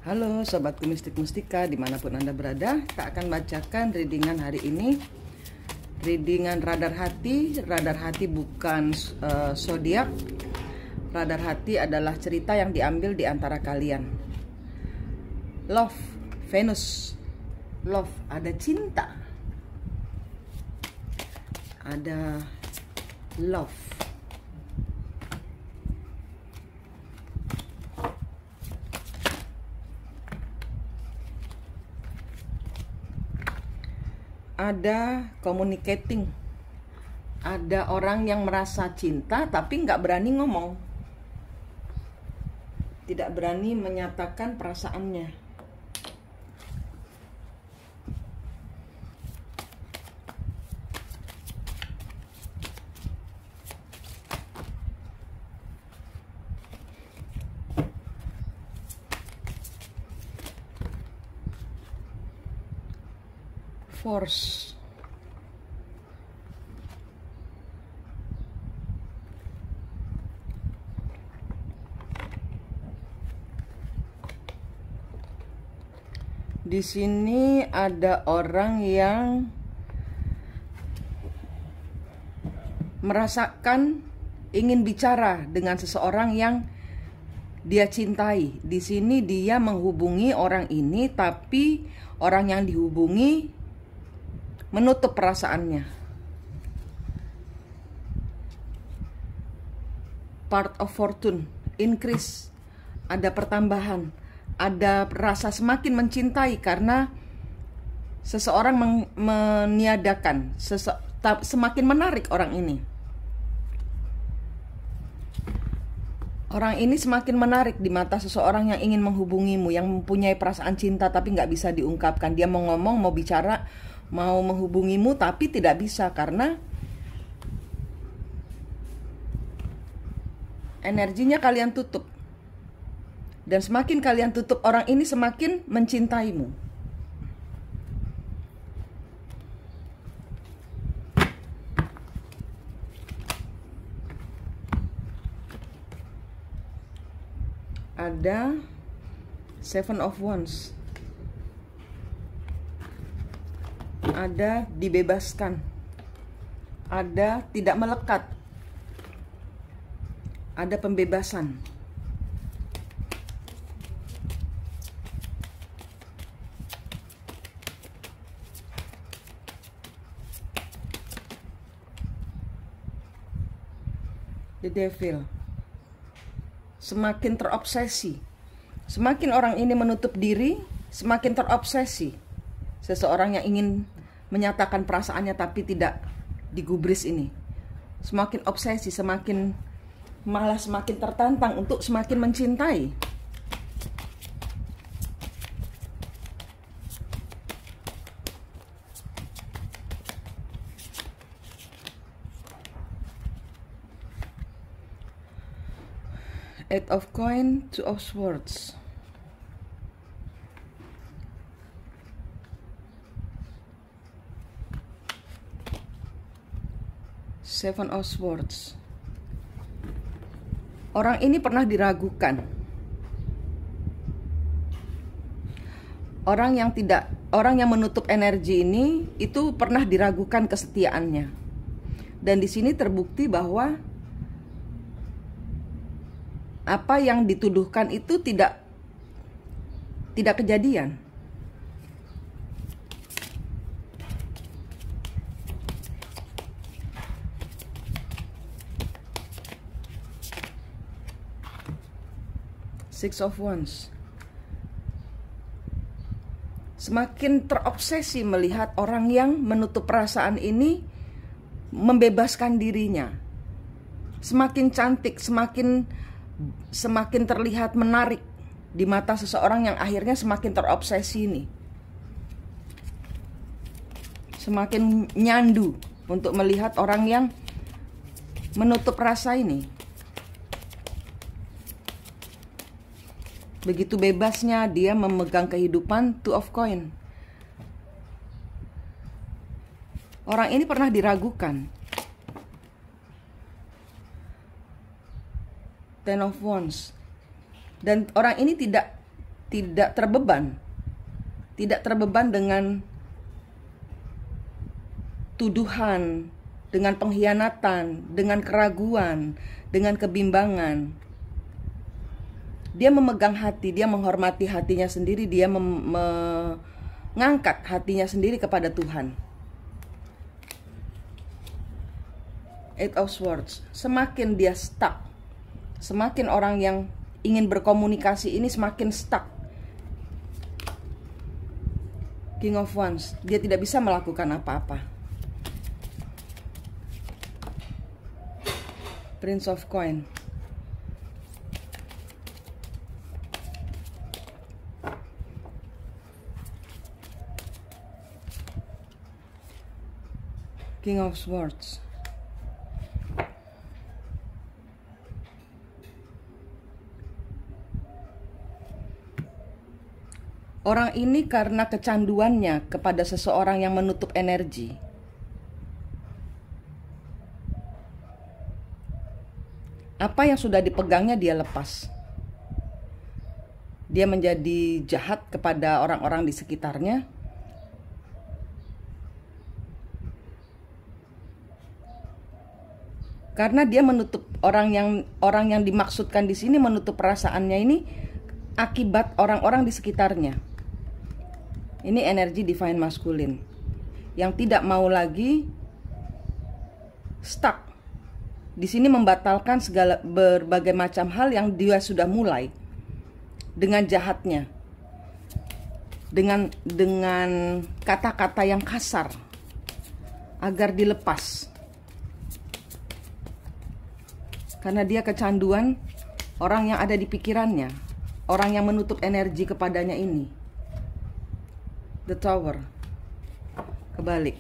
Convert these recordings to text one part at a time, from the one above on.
Halo sobatku mistik mustika dimanapun Anda berada, kita akan bacakan readingan hari ini. Readingan radar hati. Radar hati bukan zodiak. Radar hati adalah cerita yang diambil di antara kalian. Love, Venus. Love, ada cinta. Ada love. Ada communicating. Ada orang yang merasa cinta tapi nggak berani ngomong, tidak berani menyatakan perasaannya. Force. Di sini ada orang yang merasakan ingin bicara dengan seseorang yang dia cintai. Di sini dia menghubungi orang ini, tapi orang yang dihubungi menutup perasaannya. Part of fortune, increase, ada pertambahan, ada rasa semakin mencintai karena seseorang meniadakan, semakin menarik orang ini. Orang ini semakin menarik di mata seseorang yang ingin menghubungimu, yang mempunyai perasaan cinta tapi nggak bisa diungkapkan. Dia mau ngomong, mau bicara, mau menghubungimu tapi tidak bisa karena energinya kalian tutup. Dan semakin kalian tutup, orang ini semakin mencintaimu. Ada Seven of Wands. Ada dibebaskan, ada tidak melekat, ada pembebasan. The Devil. Semakin terobsesi. Semakin orang ini menutup diri, semakin terobsesi. Seseorang yang ingin menyatakan perasaannya tapi tidak digubris ini semakin obsesi, malah semakin tertantang untuk semakin mencintai. Eight of Coins, Two of Swords. Seven of Swords. Orang ini pernah diragukan. Orang yang menutup energi ini itu pernah diragukan kesetiaannya. Dan di sini terbukti bahwa apa yang dituduhkan itu tidak kejadian. Six of Wands. Semakin terobsesi melihat orang yang menutup perasaan ini membebaskan dirinya. Semakin cantik, semakin terlihat menarik di mata seseorang yang akhirnya semakin terobsesi ini. Semakin nyandu untuk melihat orang yang menutup rasa ini. Begitu bebasnya dia memegang kehidupan. Two of Coins. Orang ini pernah diragukan. Ten of Wands. Dan orang ini tidak tidak terbeban. Tidak terbeban dengan tuduhan, dengan pengkhianatan, dengan keraguan, dengan kebimbangan. Dia memegang hati, dia menghormati hatinya sendiri, dia mengangkat hatinya sendiri kepada Tuhan. Eight of Swords. Semakin dia stuck, semakin orang yang ingin berkomunikasi ini semakin stuck. King of Wands. Dia tidak bisa melakukan apa-apa. Prince of Coin. King of Swords. Orang ini karena kecanduannya kepada seseorang yang menutup energi. Apa yang sudah dipegangnya dia lepas. Dia menjadi jahat kepada orang-orang di sekitarnya. Karena dia menutup orang yang dimaksudkan di sini menutup perasaannya ini akibat orang-orang di sekitarnya. Ini energi divine masculine yang tidak mau lagi stuck. Di sini membatalkan segala berbagai macam hal yang dia sudah mulai dengan jahatnya, dengan kata-kata yang kasar agar dilepas. Karena dia kecanduan orang yang ada di pikirannya, orang yang menutup energi kepadanya ini. The Tower. Kebalik.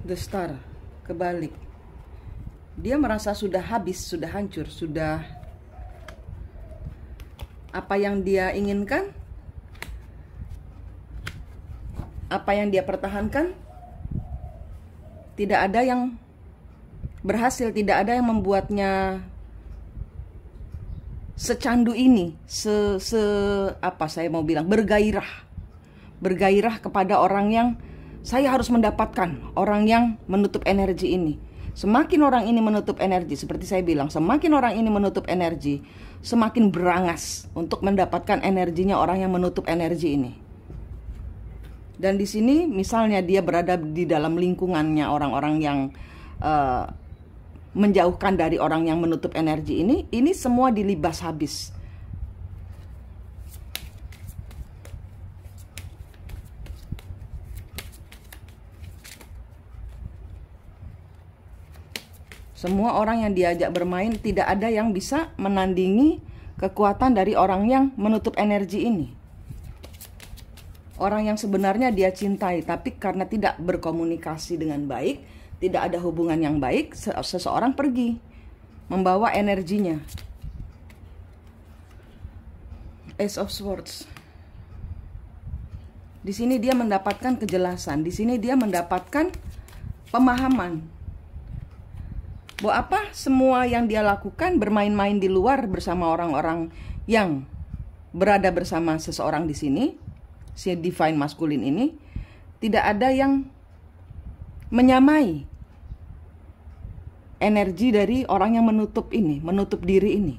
The Star. Kebalik. Dia merasa sudah habis, sudah hancur, sudah apa yang dia inginkan, apa yang dia pertahankan, tidak ada yang berhasil, tidak ada yang membuatnya secandu ini, apa saya mau bilang, bergairah kepada orang yang saya harus mendapatkan, orang yang menutup energi ini. Semakin orang ini menutup energi, seperti saya bilang, semakin orang ini menutup energi, semakin berangas untuk mendapatkan energinya orang yang menutup energi ini. Dan di sini misalnya dia berada di dalam lingkungannya orang-orang yang menjauhkan dari orang yang menutup energi ini semua dilibas habis. Semua orang yang diajak bermain, tidak ada yang bisa menandingi kekuatan dari orang yang menutup energi ini. Orang yang sebenarnya dia cintai, tapi karena tidak berkomunikasi dengan baik, tidak ada hubungan yang baik, seseorang pergi membawa energinya. Ace of Swords. Di sini dia mendapatkan kejelasan, di sini dia mendapatkan pemahaman. Bahwa apa semua yang dia lakukan, bermain-main di luar bersama orang-orang yang berada bersama seseorang di sini, si divine masculine ini, tidak ada yang menyamai energi dari orang yang menutup ini, menutup diri ini.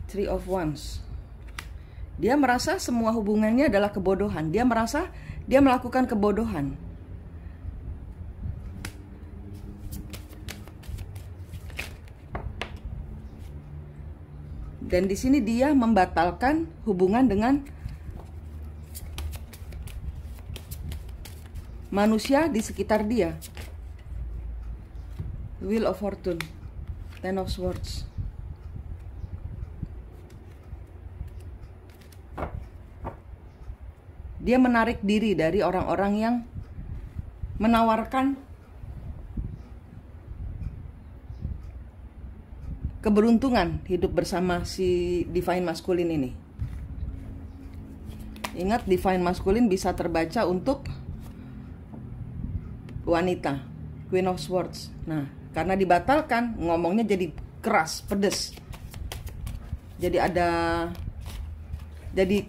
Three of Wands. Dia merasa semua hubungannya adalah kebodohan. Dia merasa dia melakukan kebodohan. Dan di sini dia membatalkan hubungan dengan manusia di sekitar dia. Wheel of Fortune. Ten of Swords. Dia menarik diri dari orang-orang yang menawarkan keberuntungan hidup bersama si divine masculine ini. Ingat, divine masculine bisa terbaca untuk wanita, Queen of Swords. Nah, karena dibatalkan, ngomongnya jadi keras, pedes. Jadi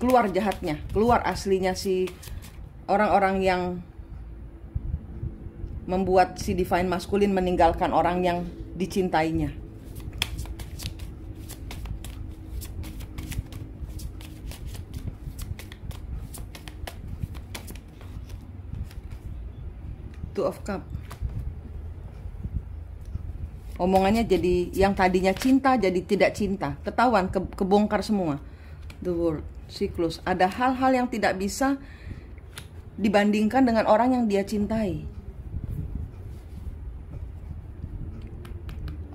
keluar jahatnya, keluar aslinya si orang-orang yang membuat si divine masculine meninggalkan orang yang dicintainya. Two of Cups. Omongannya jadi yang tadinya cinta jadi tidak cinta. Ketahuan, kebongkar semua. The World, siklus. Ada hal-hal yang tidak bisa dibandingkan dengan orang yang dia cintai.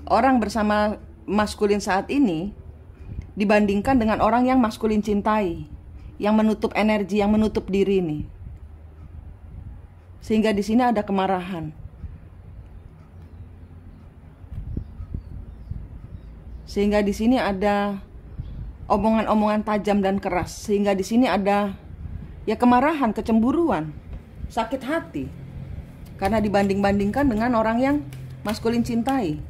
Orang bersama maskulin saat ini dibandingkan dengan orang yang maskulin cintai, yang menutup energi, yang menutup diri nih. Sehingga di sini ada kemarahan. Sehingga di sini ada omongan-omongan tajam dan keras. Sehingga di sini ada ya kemarahan, kecemburuan, sakit hati. Karena dibanding-bandingkan dengan orang yang maskulin cintai.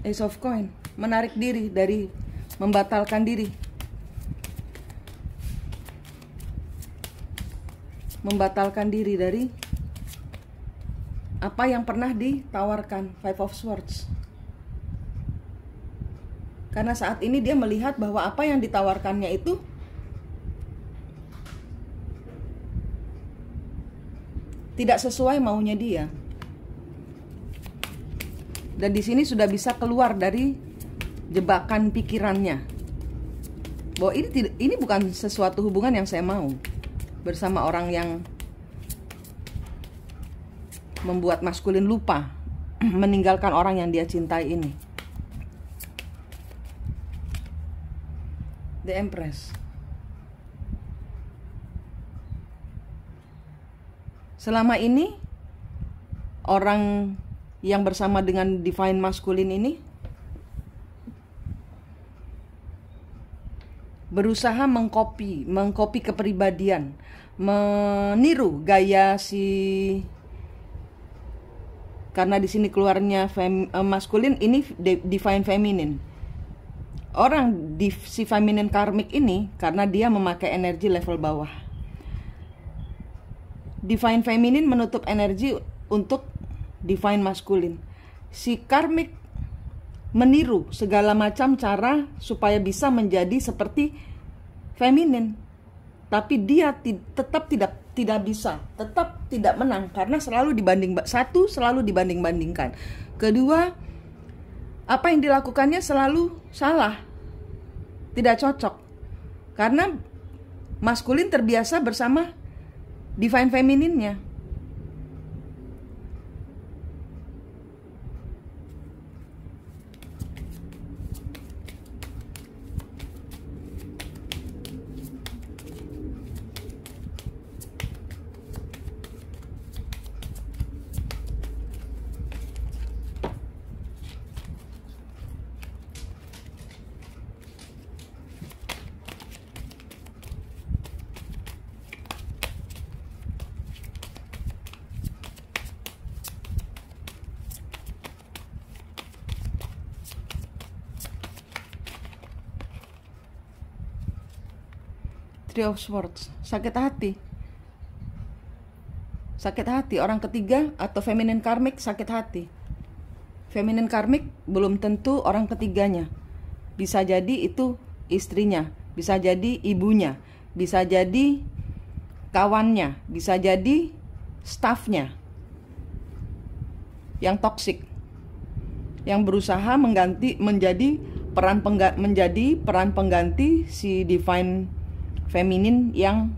Ace of Coin, menarik diri dari, membatalkan diri. Membatalkan diri dari apa yang pernah ditawarkan. Five of Swords. Karena saat ini dia melihat bahwa apa yang ditawarkannya itu tidak sesuai maunya dia. Dan di sini sudah bisa keluar dari jebakan pikirannya. Bahwa ini bukan sesuatu hubungan yang saya mau bersama orang yang membuat maskulin lupa meninggalkan orang yang dia cintai ini. The Empress. Selama ini orang yang bersama dengan divine maskulin ini berusaha mengkopi kepribadian, meniru gaya si, karena di sini keluarnya maskulin ini divine feminine. Orang si feminine karmik ini karena dia memakai energi level bawah. Divine feminine menutup energi untuk divine maskulin. Si karmik meniru segala macam cara supaya bisa menjadi seperti feminin, tapi dia tetap tidak bisa, tetap tidak menang karena selalu dibanding-bandingkan. Kedua, apa yang dilakukannya selalu salah, tidak cocok, karena maskulin terbiasa bersama divine femininnya. Three of Swords, sakit hati. Sakit hati, orang ketiga atau feminine karmik sakit hati. Feminine karmik belum tentu orang ketiganya. Bisa jadi itu istrinya, bisa jadi ibunya, bisa jadi kawannya, bisa jadi staffnya yang toksik, yang berusaha menjadi peran pengganti si divine feminin yang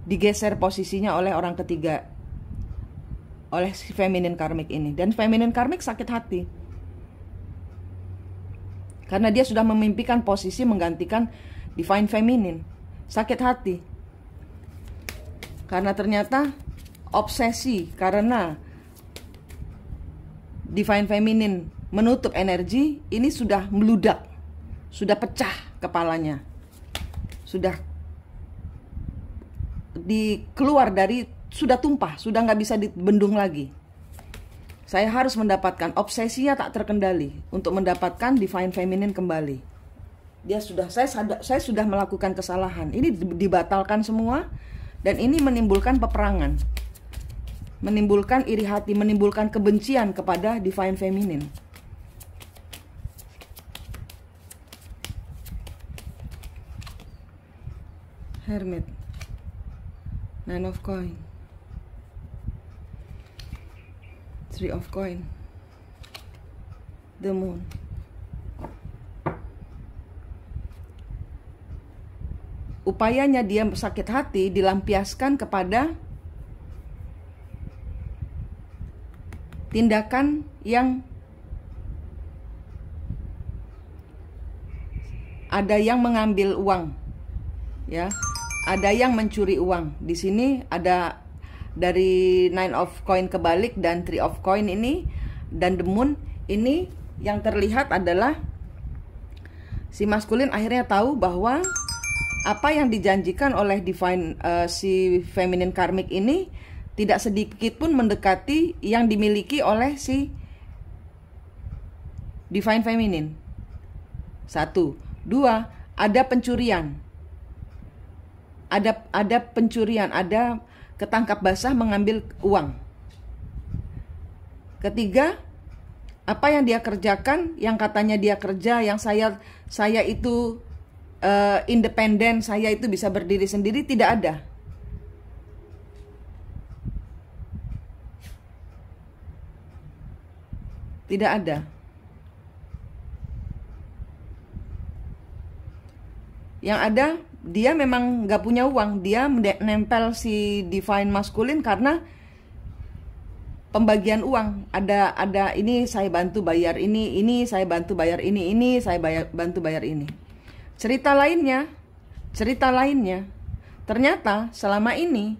digeser posisinya oleh orang ketiga, oleh si feminin karmik ini. Dan feminin karmik sakit hati karena dia sudah memimpikan posisi menggantikan divine feminin. Sakit hati karena ternyata obsesi, karena divine feminin menutup energi ini sudah meludak, sudah pecah kepalanya. Sudah keluar dari, sudah tumpah, sudah nggak bisa dibendung lagi. Saya harus mendapatkan, obsesinya tak terkendali untuk mendapatkan divine feminine kembali. Saya sudah melakukan kesalahan. Ini dibatalkan semua, dan ini menimbulkan peperangan, menimbulkan iri hati, menimbulkan kebencian kepada divine feminine. Hermit, Nine of Coin, Three of Coin, the Moon. Upayanya dia sakit hati dilampiaskan kepada tindakan yang ada yang mengambil uang, ya, ada yang mencuri uang. Di sini ada dari Nine of Coin kebalik dan Three of Coin ini dan the Moon ini, yang terlihat adalah si maskulin akhirnya tahu bahwa apa yang dijanjikan oleh divine si feminine karmik ini tidak sedikit pun mendekati yang dimiliki oleh si divine feminine. 1, 2, ada pencurian. Ada pencurian, ada ketangkap basah mengambil uang. Ketiga, apa yang dia kerjakan, yang katanya dia kerja, yang saya itu independen, saya itu bisa berdiri sendiri, tidak ada. Tidak ada. Yang ada, dia memang nggak punya uang. Dia nempel si divine maskulin karena pembagian uang. Ada ini saya bantu bayar ini saya bantu bayar ini saya bantu bayar ini. Cerita lainnya, ternyata selama ini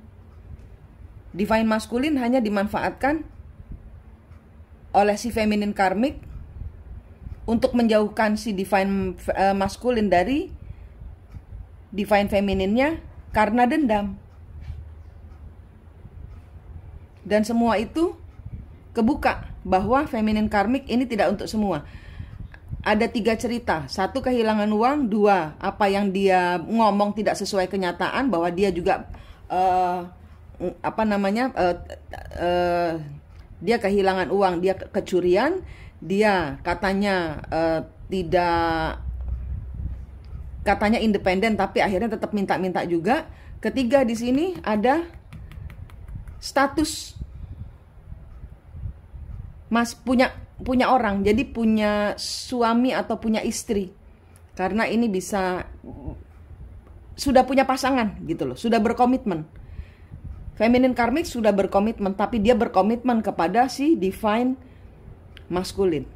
divine maskulin hanya dimanfaatkan oleh si feminine karmik untuk menjauhkan si divine maskulin dari divine femininnya karena dendam. Dan semua itu kebuka bahwa feminine karmik ini tidak untuk semua. Ada 3 cerita. 1, kehilangan uang. 2, apa yang dia ngomong tidak sesuai kenyataan, bahwa dia juga dia kehilangan uang, dia kecurian, dia katanya katanya independen tapi akhirnya tetap minta-minta juga. Ketiga, di sini ada status punya orang, jadi punya suami atau punya istri. Karena ini bisa sudah punya pasangan gitu loh, sudah berkomitmen. Feminine karmik sudah berkomitmen, tapi dia berkomitmen kepada si divine maskulin.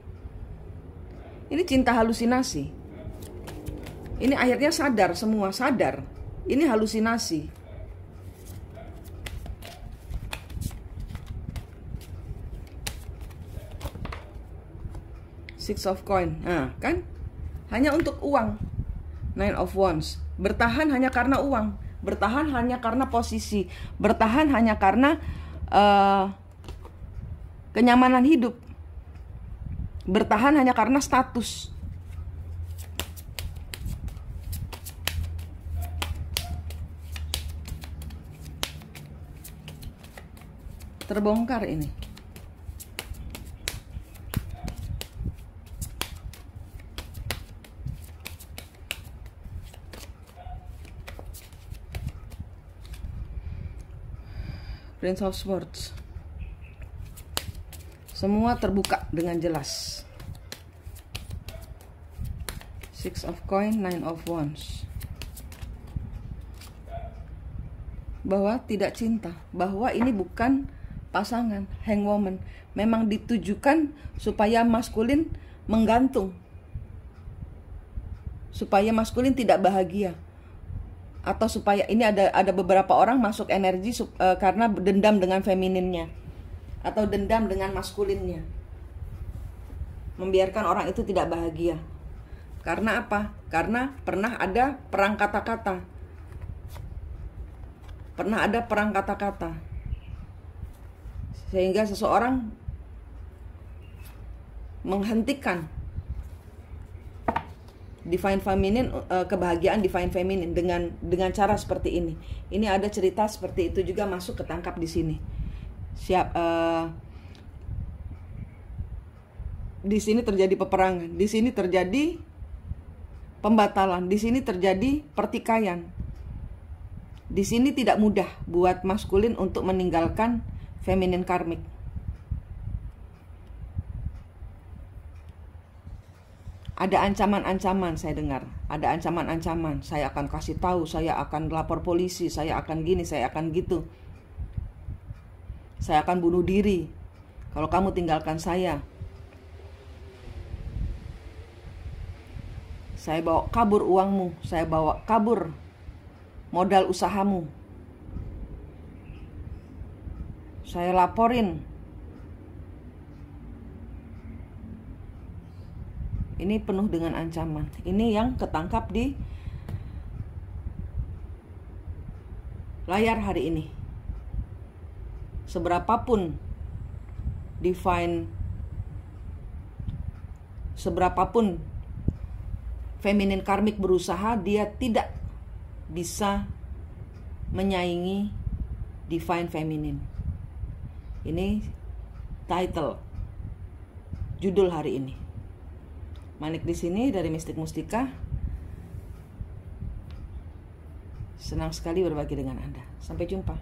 Ini cinta halusinasi. Ini akhirnya sadar, semua sadar. Ini halusinasi. Six of Coin. Nah, kan? Hanya untuk uang. Nine of Wands. Bertahan hanya karena uang. Bertahan hanya karena posisi. Bertahan hanya karena kenyamanan hidup. Bertahan hanya karena status. Terbongkar ini. Prince of Swords. Semua terbuka dengan jelas. Six of Coin, Nine of Wands. Bahwa tidak cinta, bahwa ini bukan pasangan, hangwoman. Memang ditujukan supaya maskulin menggantung, supaya maskulin tidak bahagia, atau supaya ini ada beberapa orang masuk energi karena dendam dengan femininnya atau dendam dengan maskulinnya, membiarkan orang itu tidak bahagia. Karena apa? Karena pernah ada perang kata-kata. Pernah ada perang kata-kata. Sehingga seseorang menghentikan divine feminine, kebahagiaan divine feminine dengan cara seperti ini. Ini ada cerita seperti itu juga masuk ketangkap di sini. Di sini terjadi peperangan, di sini terjadi pembatalan, di sini terjadi pertikaian. Di sini tidak mudah buat maskulin untuk meninggalkan feminin karmik. Ada ancaman-ancaman saya dengar, ada ancaman-ancaman. Saya akan kasih tahu, saya akan lapor polisi, saya akan gini, saya akan gitu. Saya akan bunuh diri kalau kamu tinggalkan saya. Saya bawa kabur uangmu, saya bawa kabur modal usahamu. Saya laporin. Ini penuh dengan ancaman. Ini yang ketangkap di layar hari ini. Seberapapun divine, seberapapun feminin karmik berusaha, dia tidak bisa menyaingi divine feminine. Ini title, judul hari ini. Manik di sini dari Mistik Mustika. Senang sekali berbagi dengan Anda. Sampai jumpa.